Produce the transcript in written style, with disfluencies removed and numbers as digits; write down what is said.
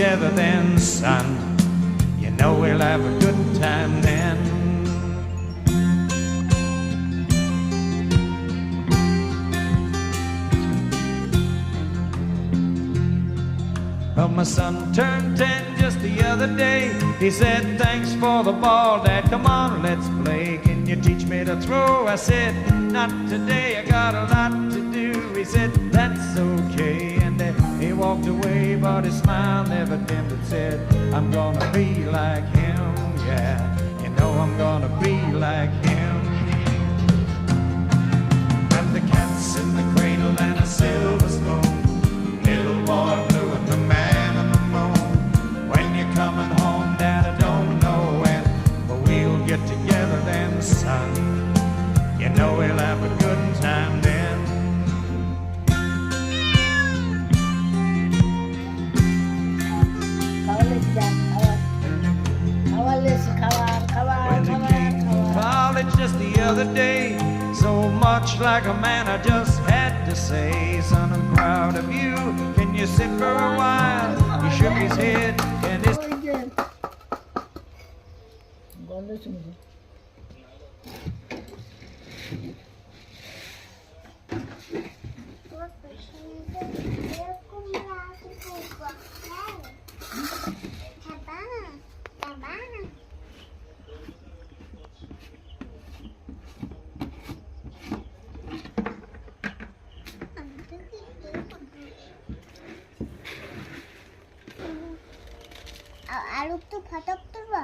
together then, son, you know we'll have a good time then. Well, my son turned 10 just the other day. He said, thanks for the ball, Dad, come on, let's play. Can you teach me to throw? I said, not today, I got a lot to do. He said, that's okay. And he walked away, but his smile never dimmed and said, I'm gonna be like him, yeah. You know I'm gonna be like him. And the cat's in the cradle and a silver spoon, little boy blue and the man on the moon. When you're coming home, Dad, I don't know when, but we'll get together then, son. You know we'll have a good time then. When the king called it just the other day, so much like a man, I just had to say, son, I'm proud of you. Can you sit for a while? He shook his head and his আলুর তো ফাটাক তো বা